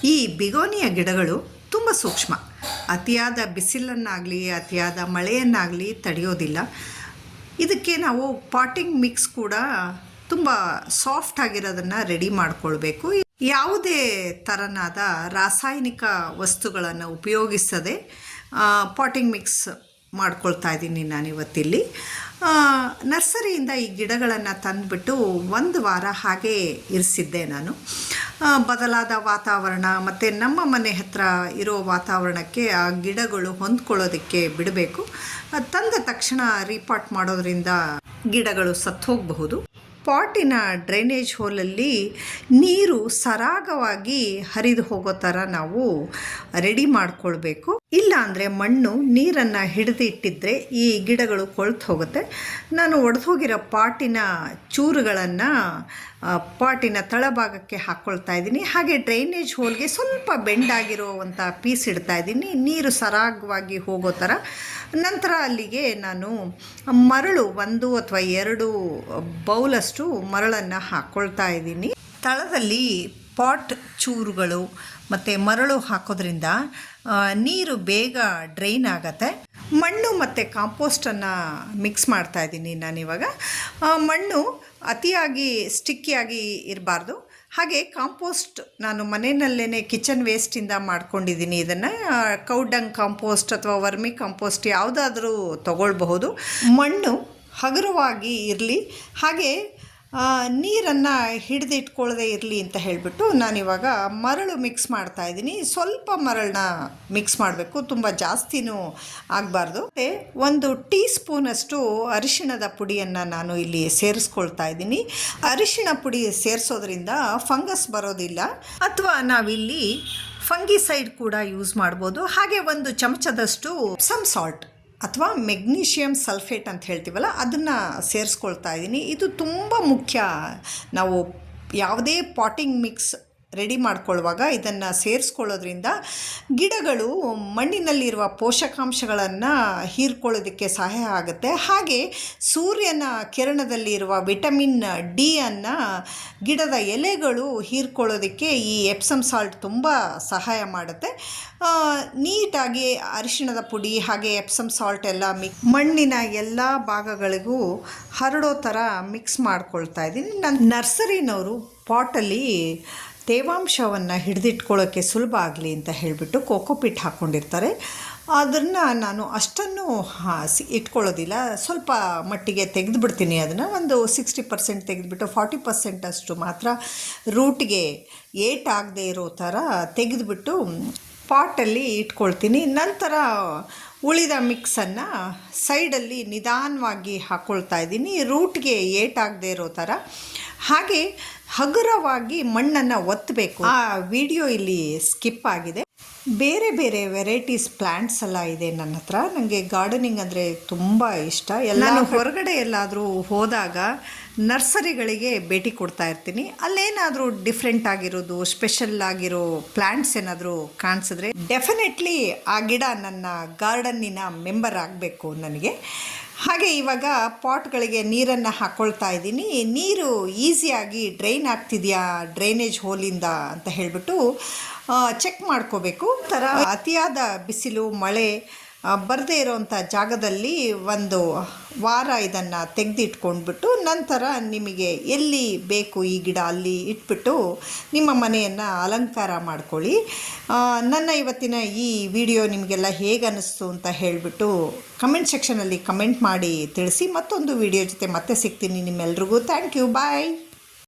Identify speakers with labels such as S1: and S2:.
S1: ಈ ಬಿಗೋನಿಯ ಗಿಡಗಳು ತುಂಬ ಸೂಕ್ಷ್ಮ. ಅತಿಯಾದ ಬಿಸಿಲನ್ನಾಗಲಿ ಅತಿಯಾದ ಮಳೆಯನ್ನಾಗಲಿ ತಡೆಯೋದಿಲ್ಲ. ಇದಕ್ಕೆ ನಾವು ಪಾಟಿಂಗ್ ಮಿಕ್ಸ್ ಕೂಡ ತುಂಬ ಸಾಫ್ಟ್ ಆಗಿರೋದನ್ನು ರೆಡಿ ಮಾಡಿಕೊಳ್ಬೇಕು. ಯಾವುದೇ ಥರನಾದ ರಾಸಾಯನಿಕ ವಸ್ತುಗಳನ್ನು ಉಪಯೋಗಿಸದೆ ಪಾಟಿಂಗ್ ಮಿಕ್ಸ್ ಮಾಡ್ಕೊಳ್ತಾ ಇದ್ದೀನಿ ನಾನಿವತ್ತಿಲ್ಲಿ. ನರ್ಸರಿಯಿಂದ ಈ ಗಿಡಗಳನ್ನು ತಂದುಬಿಟ್ಟು 1 ವಾರ ಹಾಗೇ ಇರಿಸಿದ್ದೆ ನಾನು. ಬದಲಾದ ವಾತಾವರಣ ಮತ್ತು ನಮ್ಮ ಮನೆ ಹತ್ರ ಇರೋ ವಾತಾವರಣಕ್ಕೆ ಆ ಗಿಡಗಳು ಹೊಂದ್ಕೊಳ್ಳೋದಕ್ಕೆ ಬಿಡಬೇಕು. ತಂದ ತಕ್ಷಣ ರೀಪಾಟ್ ಮಾಡೋದ್ರಿಂದ ಗಿಡಗಳು ಸತ್ತು ಹೋಗಬಹುದು. ಪಾಟಿನ ಡ್ರೈನೇಜ್ ಹೋಲಲ್ಲಿ ನೀರು ಸರಾಗವಾಗಿ ಹರಿದು ಹೋಗೋ ಥರ ನಾವು ರೆಡಿ ಮಾಡಿಕೊಳ್ಬೇಕು. ಇಲ್ಲ ಅಂದರೆ ಮಣ್ಣು ನೀರನ್ನು ಹಿಡಿದಿಟ್ಟಿದ್ರೆ ಈ ಗಿಡಗಳು ಕೊಳ್ತು ಹೋಗುತ್ತೆ. ನಾನು ಒಡೆದೋಗಿರೋ ಪಾಟಿನ ಚೂರುಗಳನ್ನು ಪಾಟಿನ ತಳಭಾಗಕ್ಕೆ ಹಾಕ್ಕೊಳ್ತಾ ಇದ್ದೀನಿ. ಹಾಗೆ ಡ್ರೈನೇಜ್ ಹೋಲ್ಗೆ ಸ್ವಲ್ಪ ಬೆಂಡಾಗಿರುವಂಥ ಪೀಸ್ ಇಡ್ತಾ ಇದ್ದೀನಿ, ನೀರು ಸರಾಗವಾಗಿ ಹೋಗೋ ಥರ. ನಂತರ ಅಲ್ಲಿಗೆ ನಾನು ಮರಳು 1 ಅಥವಾ 2 ಬೌಲಷ್ಟು ಮರಳನ್ನು ಹಾಕ್ಕೊಳ್ತಾ ಇದ್ದೀನಿ. ತಳದಲ್ಲಿ ಪಾಟ್ ಚೂರುಗಳು ಮತ್ತು ಮರಳು ಹಾಕೋದ್ರಿಂದ ನೀರು ಬೇಗ ಡ್ರೈನ್ ಆಗತ್ತೆ. ಮಣ್ಣು ಮತ್ತು ಕಾಂಪೋಸ್ಟನ್ನು ಮಿಕ್ಸ್ ಮಾಡ್ತಾ ಇದ್ದೀನಿ ನಾನಿವಾಗ. ಮಣ್ಣು ಅತಿಯಾಗಿ ಸ್ಟಿಕ್ಕಿಯಾಗಿ ಇರಬಾರ್ದು. ಹಾಗೆ ಕಾಂಪೋಸ್ಟ್ ನಾನು ಮನೆಯಲ್ಲೇ ಕಿಚನ್ ವೇಸ್ಟಿಂದ ಮಾಡ್ಕೊಂಡಿದ್ದೀನಿ. ಇದನ್ನು ಕೌಡಂಗ್ ಕಾಂಪೋಸ್ಟ್ ಅಥವಾ ವರ್ಮಿ ಕಾಂಪೋಸ್ಟ್ ಯಾವುದಾದ್ರೂ ತಗೊಳ್ಬಹುದು. ಮಣ್ಣು ಹಗುರವಾಗಿ ಇರಲಿ, ಹಾಗೆ ನೀರನ್ನು ಹಿಡಿದಿಟ್ಕೊಳ್ಳದೆ ಇರಲಿ ಅಂತ ಹೇಳಿಬಿಟ್ಟು ನಾನಿವಾಗ ಮರಳು ಮಿಕ್ಸ್ ಮಾಡ್ತಾ ಇದ್ದೀನಿ. ಸ್ವಲ್ಪ ಮರಳನ್ನ ಮಿಕ್ಸ್ ಮಾಡಬೇಕು, ತುಂಬ ಜಾಸ್ತಿನೂ ಆಗಬಾರ್ದು. ಮತ್ತು 1 ಟೀ ಸ್ಪೂನಷ್ಟು ಅರಿಶಿಣದ ಪುಡಿಯನ್ನು ನಾನು ಇಲ್ಲಿ ಸೇರಿಸ್ಕೊಳ್ತಾ ಇದ್ದೀನಿ. ಅರಿಶಿಣ ಪುಡಿ ಸೇರಿಸೋದ್ರಿಂದ ಫಂಗಸ್ ಬರೋದಿಲ್ಲ. ಅಥವಾ ನಾವಿಲ್ಲಿ ಫಂಗಿಸೈಡ್ ಕೂಡ ಯೂಸ್ ಮಾಡ್ಬೋದು. ಹಾಗೆ 1 ಚಮಚದಷ್ಟು ಎಪ್ಸಮ್ ಸಾಲ್ಟ್ ಅಥವಾ ಮೆಗ್ನೀಷಿಯಮ್ ಸಲ್ಫೇಟ್ ಅಂತ ಹೇಳ್ತೀವಲ್ಲ, ಅದನ್ನು ಸೇರಿಸ್ಕೊಳ್ತಾ ಇದ್ದೀನಿ. ಇದು ತುಂಬ ಮುಖ್ಯ. ನಾವು ಯಾವುದೇ ಪಾಟಿಂಗ್ ಮಿಕ್ಸ್ ರೆಡಿ ಮಾಡ್ಕೊಳ್ಳುವಾಗ ಇದನ್ನು ಸೇರಿಸ್ಕೊಳ್ಳೋದ್ರಿಂದ ಗಿಡಗಳು ಮಣ್ಣಿನಲ್ಲಿರುವ ಪೋಷಕಾಂಶಗಳನ್ನು ಹೀರ್ಕೊಳ್ಳೋದಕ್ಕೆ ಸಹಾಯ ಆಗುತ್ತೆ. ಹಾಗೆ ಸೂರ್ಯನ ಕಿರಣದಲ್ಲಿರುವ ವಿಟಮಿನ್ ಡಿ ಅನ್ನು ಗಿಡದ ಎಲೆಗಳು ಹೀರ್ಕೊಳ್ಳೋದಕ್ಕೆ ಈ ಎಪ್ಸಮ್ ಸಾಲ್ಟ್ ತುಂಬ ಸಹಾಯ ಮಾಡುತ್ತೆ. ನೀಟಾಗಿ ಅರಿಶಿಣದ ಪುಡಿ ಹಾಗೆ ಎಪ್ಸಮ್ ಸಾಲ್ಟ್ ಎಲ್ಲ ಮಣ್ಣಿನ ಎಲ್ಲ ಭಾಗಗಳಿಗೂ ಹರಡೋ ಥರ ಮಿಕ್ಸ್ ಮಾಡ್ಕೊಳ್ತಾ ಇದ್ದೀನಿ. ನಾನು ನರ್ಸರಿನವರು ಪಾಟಲ್ಲಿ ತೇವಾಂಶವನ್ನು ಹಿಡಿದಿಟ್ಕೊಳ್ಳೋಕ್ಕೆ ಸುಲಭ ಆಗಲಿ ಅಂತ ಹೇಳಿಬಿಟ್ಟು ಕೋಕೋಪಿಟ್ ಹಾಕ್ಕೊಂಡಿರ್ತಾರೆ. ಅದನ್ನು ನಾನು ಅಷ್ಟನ್ನು ಇಟ್ಕೊಳ್ಳೋದಿಲ್ಲ, ಸ್ವಲ್ಪ ಮಟ್ಟಿಗೆ ತೆಗೆದುಬಿಡ್ತೀನಿ. ಅದನ್ನು ಒಂದು 60% ತೆಗೆದುಬಿಟ್ಟು 40% ಅಷ್ಟು ಮಾತ್ರ ರೂಟ್ಗೆ ಏಟಾಗದೇ ಇರೋ ಥರ ತೆಗೆದುಬಿಟ್ಟು ಪಾಟಲ್ಲಿ ಇಟ್ಕೊಳ್ತೀನಿ. ನಂತರ ಉಳಿದ ಮಿಕ್ಸನ್ನು ಸೈಡಲ್ಲಿ ನಿಧಾನವಾಗಿ ಹಾಕ್ಕೊಳ್ತಾ ಇದ್ದೀನಿ, ರೂಟ್ಗೆ ಏಟಾಗದೇ ಇರೋ ಥರ. ಹಾಗೆ ಹಗುರವಾಗಿ ಮಣ್ಣನ್ನು ಒತ್ತಬೇಕು. ಆ ವಿಡಿಯೋ ಇಲ್ಲಿ ಸ್ಕಿಪ್ ಆಗಿದೆ. ಬೇರೆ ಬೇರೆ ವೆರೈಟೀಸ್ ಪ್ಲ್ಯಾಂಟ್ಸ್ ಎಲ್ಲ ಇದೆ ನನ್ನ ಹತ್ರ. ನನಗೆ ಗಾರ್ಡನಿಂಗ್ ಅಂದರೆ ತುಂಬ ಇಷ್ಟ. ನಾನು ಹೊರಗಡೆ ಎಲ್ಲಾದರೂ ಹೋದಾಗ ನರ್ಸರಿಗಳಿಗೆ ಭೇಟಿ ಕೊಡ್ತಾ ಇರ್ತೀನಿ. ಅಲ್ಲೇನಾದರೂ ಡಿಫ್ರೆಂಟ್ ಆಗಿರೋದು, ಸ್ಪೆಷಲ್ ಆಗಿರೋ ಪ್ಲ್ಯಾಂಟ್ಸ್ ಏನಾದರೂ ಕಾಣಿಸಿದ್ರೆ ಡೆಫಿನೆಟ್ಲಿ ಆ ಗಿಡ ನನ್ನ ಗಾರ್ಡನ್ನಿನ ಮೆಂಬರ್ ಆಗಬೇಕು ನನಗೆ. ಹಾಗೆ ಇವಾಗ ಪಾಟ್ಗಳಿಗೆ ನೀರನ್ನು ಹಾಕ್ಕೊಳ್ತಾ ಇದ್ದೀನಿ. ನೀರು ಈಸಿಯಾಗಿ ಡ್ರೈನ್ ಆಗ್ತಿದೆಯಾ ಡ್ರೈನೇಜ್ ಹೋಲಿಂದ ಅಂತ ಹೇಳಿಬಿಟ್ಟು ಚೆಕ್ ಮಾಡ್ಕೋಬೇಕು. ಥರ ಅತಿಯಾದ ಬಿಸಿಲು ಮಳೆ ಬರದೇ ಇರೋವಂಥ ಜಾಗದಲ್ಲಿ 1 ವಾರ ಇದನ್ನು ತೆಗೆದಿಟ್ಕೊಂಡ್ಬಿಟ್ಟು ನಂತರ ನಿಮಗೆ ಎಲ್ಲಿ ಬೇಕು ಈ ಗಿಡ ಅಲ್ಲಿ ಇಟ್ಬಿಟ್ಟು ನಿಮ್ಮ ಮನೆಯನ್ನು ಅಲಂಕಾರ ಮಾಡ್ಕೊಳ್ಳಿ. ನನ್ನ ಇವತ್ತಿನ ಈ ವಿಡಿಯೋ ನಿಮಗೆಲ್ಲ ಹೇಗೆ ಅನ್ನಿಸ್ತು ಅಂತ ಹೇಳಿಬಿಟ್ಟು ಕಮೆಂಟ್ ಸೆಕ್ಷನಲ್ಲಿ ಕಮೆಂಟ್ ಮಾಡಿ ತಿಳಿಸಿ. ಮತ್ತೊಂದು ವಿಡಿಯೋ ಜೊತೆ ಮತ್ತೆ ಸಿಗ್ತೀನಿ ನಿಮ್ಮೆಲ್ರಿಗೂ. Thank you, bye.